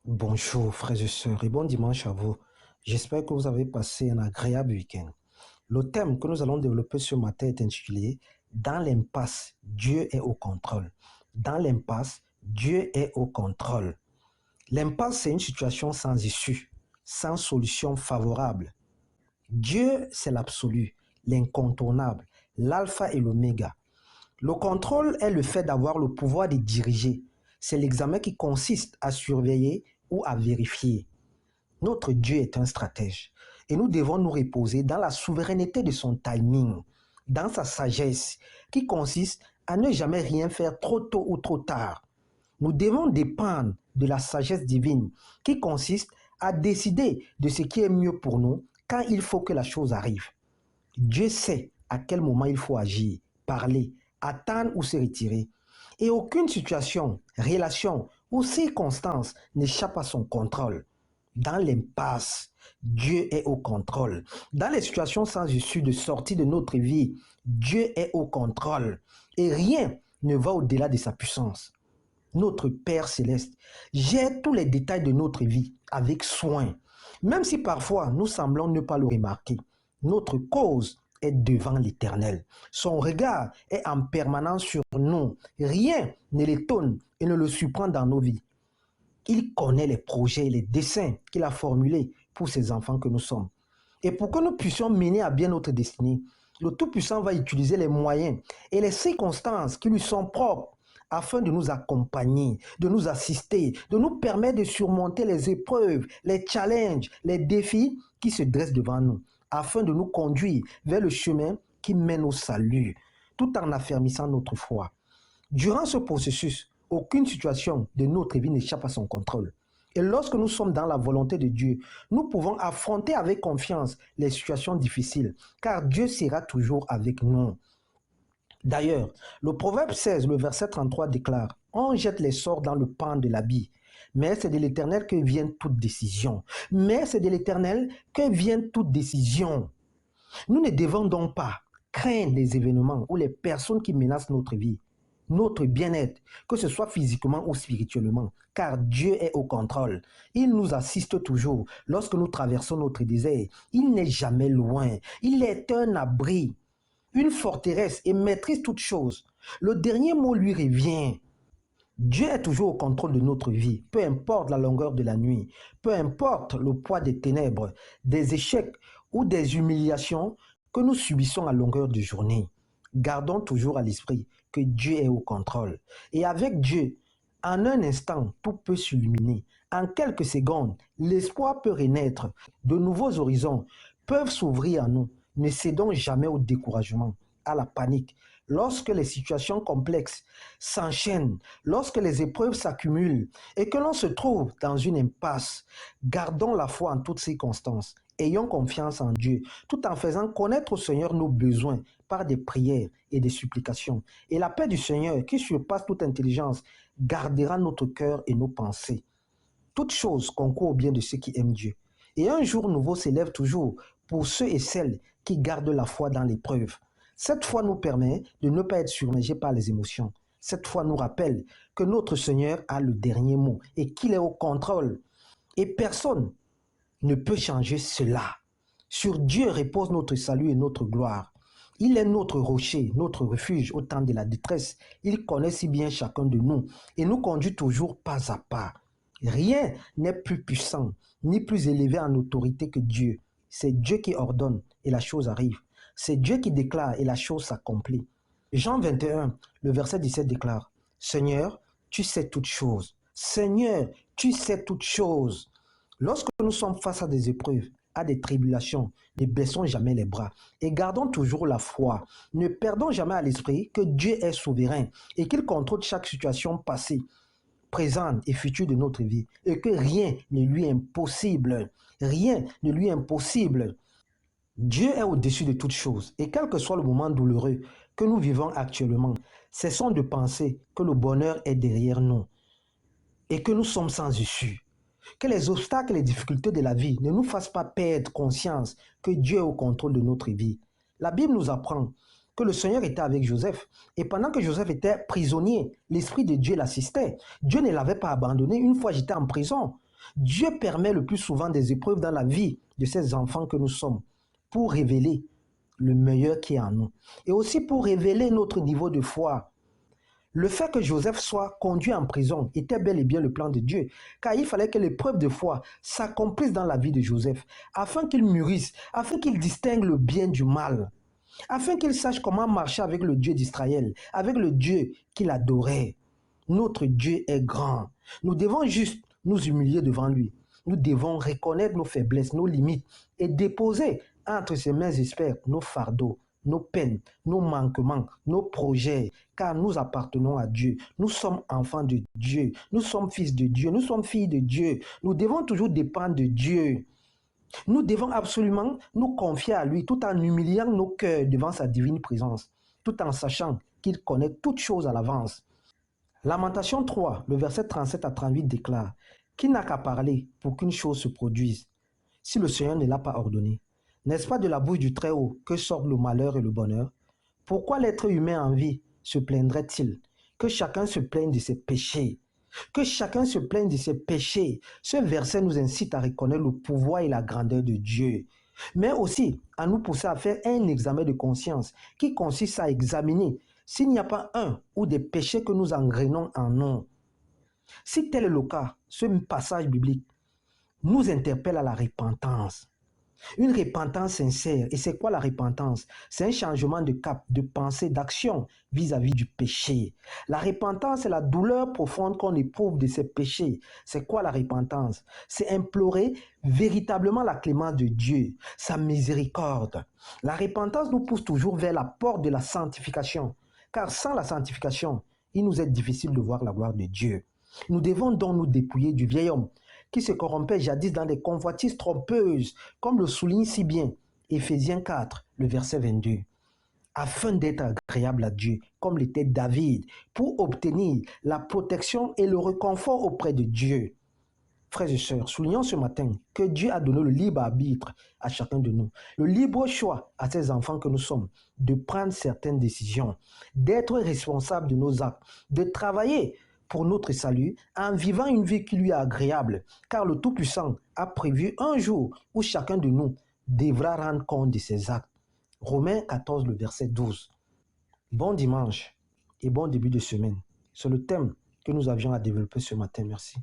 Bonjour frères et sœurs et bon dimanche à vous. J'espère que vous avez passé un agréable week-end. Le thème que nous allons développer ce matin est intitulé Dans l'impasse, Dieu est au contrôle. Dans l'impasse, Dieu est au contrôle. L'impasse, c'est une situation sans issue, sans solution favorable. Dieu, c'est l'absolu, l'incontournable, l'alpha et l'oméga. Le contrôle est le fait d'avoir le pouvoir de diriger. C'est l'examen qui consiste à surveiller ou à vérifier. Notre Dieu est un stratège et nous devons nous reposer dans la souveraineté de son timing, dans sa sagesse qui consiste à ne jamais rien faire trop tôt ou trop tard. Nous devons dépendre de la sagesse divine qui consiste à décider de ce qui est mieux pour nous quand il faut que la chose arrive. Dieu sait à quel moment il faut agir, parler, attendre ou se retirer. Et aucune situation, relation ou circonstance n'échappe à son contrôle. Dans l'impasse, Dieu est au contrôle. Dans les situations sans issue de sortie de notre vie, Dieu est au contrôle. Et rien ne va au-delà de sa puissance. Notre Père céleste gère tous les détails de notre vie avec soin. Même si parfois nous semblons ne pas le remarquer, notre cause est devant l'Éternel. Son regard est en permanence sur nous. Rien ne l'étonne et ne le surprend dans nos vies. Il connaît les projets et les desseins qu'il a formulés pour ces enfants que nous sommes. Et pour que nous puissions mener à bien notre destinée, le Tout-Puissant va utiliser les moyens et les circonstances qui lui sont propres afin de nous accompagner, de nous assister, de nous permettre de surmonter les épreuves, les challenges, les défis qui se dressent devant nous, afin de nous conduire vers le chemin qui mène au salut, tout en affermissant notre foi. Durant ce processus, aucune situation de notre vie n'échappe à son contrôle. Et lorsque nous sommes dans la volonté de Dieu, nous pouvons affronter avec confiance les situations difficiles, car Dieu sera toujours avec nous. D'ailleurs, le Proverbe 16, le verset 33 déclare, on jette les sorts dans le pan de l'habit, mais c'est de l'Éternel que vient toute décision. Mais c'est de l'Éternel que vient toute décision. Nous ne devons donc pas craindre les événements ou les personnes qui menacent notre vie, notre bien-être, que ce soit physiquement ou spirituellement, car Dieu est au contrôle. Il nous assiste toujours lorsque nous traversons notre désert. Il n'est jamais loin. Il est un abri, une forteresse et maîtrise toutes choses. Le dernier mot lui revient. Dieu est toujours au contrôle de notre vie, peu importe la longueur de la nuit, peu importe le poids des ténèbres, des échecs ou des humiliations que nous subissons à longueur de journée. Gardons toujours à l'esprit que Dieu est au contrôle. Et avec Dieu, en un instant, tout peut s'illuminer. En quelques secondes, l'espoir peut renaître. De nouveaux horizons peuvent s'ouvrir à nous. Ne cédons jamais au découragement, à la panique. Lorsque les situations complexes s'enchaînent, lorsque les épreuves s'accumulent et que l'on se trouve dans une impasse, gardons la foi en toutes circonstances. Ayons confiance en Dieu, tout en faisant connaître au Seigneur nos besoins par des prières et des supplications. Et la paix du Seigneur, qui surpasse toute intelligence, gardera notre cœur et nos pensées. Toute chose concourt au bien de ceux qui aiment Dieu. Et un jour nouveau s'élève toujours pour ceux et celles qui gardent la foi dans l'épreuve. Cette foi nous permet de ne pas être submergés par les émotions. Cette foi nous rappelle que notre Seigneur a le dernier mot et qu'il est au contrôle. Et personne ne peut changer cela. Sur Dieu repose notre salut et notre gloire. Il est notre rocher, notre refuge au temps de la détresse. Il connaît si bien chacun de nous et nous conduit toujours pas à pas. Rien n'est plus puissant ni plus élevé en autorité que Dieu. C'est Dieu qui ordonne et la chose arrive. C'est Dieu qui déclare et la chose s'accomplit. Jean 21, le verset 17 déclare, Seigneur, tu sais toutes choses. Seigneur, tu sais toutes choses. Lorsque nous sommes face à des épreuves, à des tribulations, ne baissons jamais les bras et gardons toujours la foi. Ne perdons jamais à l'esprit que Dieu est souverain et qu'il contrôle chaque situation passée, présente et future de notre vie et que rien ne lui est impossible. Rien ne lui est impossible. Dieu est au-dessus de toutes choses et quel que soit le moment douloureux que nous vivons actuellement, cessons de penser que le bonheur est derrière nous et que nous sommes sans issue. Que les obstacles et les difficultés de la vie ne nous fassent pas perdre conscience que Dieu est au contrôle de notre vie. La Bible nous apprend que le Seigneur était avec Joseph et pendant que Joseph était prisonnier, l'Esprit de Dieu l'assistait. Dieu ne l'avait pas abandonné une fois j'étais en prison. Dieu permet le plus souvent des épreuves dans la vie de ces enfants que nous sommes pour révéler le meilleur qui est en nous et aussi pour révéler notre niveau de foi. Le fait que Joseph soit conduit en prison était bel et bien le plan de Dieu, car il fallait que l'épreuve de foi s'accomplisse dans la vie de Joseph, afin qu'il mûrisse, afin qu'il distingue le bien du mal, afin qu'il sache comment marcher avec le Dieu d'Israël, avec le Dieu qu'il adorait. Notre Dieu est grand. Nous devons juste nous humilier devant lui. Nous devons reconnaître nos faiblesses, nos limites et déposer entre ses mains expertes nos fardeaux, nos peines, nos manquements, nos projets, car nous appartenons à Dieu. Nous sommes enfants de Dieu. Nous sommes fils de Dieu. Nous sommes filles de Dieu. Nous devons toujours dépendre de Dieu. Nous devons absolument nous confier à lui tout en humiliant nos cœurs devant sa divine présence, tout en sachant qu'il connaît toutes choses à l'avance. Lamentation 3, le verset 37 à 38 déclare: Qui n'a qu'à parler pour qu'une chose se produise, si le Seigneur ne l'a pas ordonné? N'est-ce pas de la bouche du Très-Haut que sortent le malheur et le bonheur? Pourquoi l'être humain en vie se plaindrait-il? Que chacun se plaigne de ses péchés. Que chacun se plaigne de ses péchés. Ce verset nous incite à reconnaître le pouvoir et la grandeur de Dieu, mais aussi à nous pousser à faire un examen de conscience qui consiste à examiner s'il n'y a pas un ou des péchés que nous engrainons en nous. Si tel est le cas, ce passage biblique nous interpelle à la repentance. Une repentance sincère. Et c'est quoi la repentance? C'est un changement de cap, de pensée, d'action vis-à-vis du péché. La repentance, c'est la douleur profonde qu'on éprouve de ses péchés. C'est quoi la repentance? C'est implorer véritablement la clémence de Dieu, sa miséricorde. La repentance nous pousse toujours vers la porte de la sanctification. Car sans la sanctification, il nous est difficile de voir la gloire de Dieu. Nous devons donc nous dépouiller du vieil homme qui se corrompait jadis dans des convoitises trompeuses, comme le souligne si bien Éphésiens 4, le verset 22, afin d'être agréable à Dieu, comme l'était David, pour obtenir la protection et le réconfort auprès de Dieu. Frères et sœurs, soulignons ce matin que Dieu a donné le libre arbitre à chacun de nous, le libre choix à ces enfants que nous sommes, de prendre certaines décisions, d'être responsables de nos actes, de travailler pour notre salut en vivant une vie qui lui est agréable, car le Tout-Puissant a prévu un jour où chacun de nous devra rendre compte de ses actes. Romains 14, le verset 12. Bon dimanche et bon début de semaine. C'est le thème que nous avions à développer ce matin. Merci.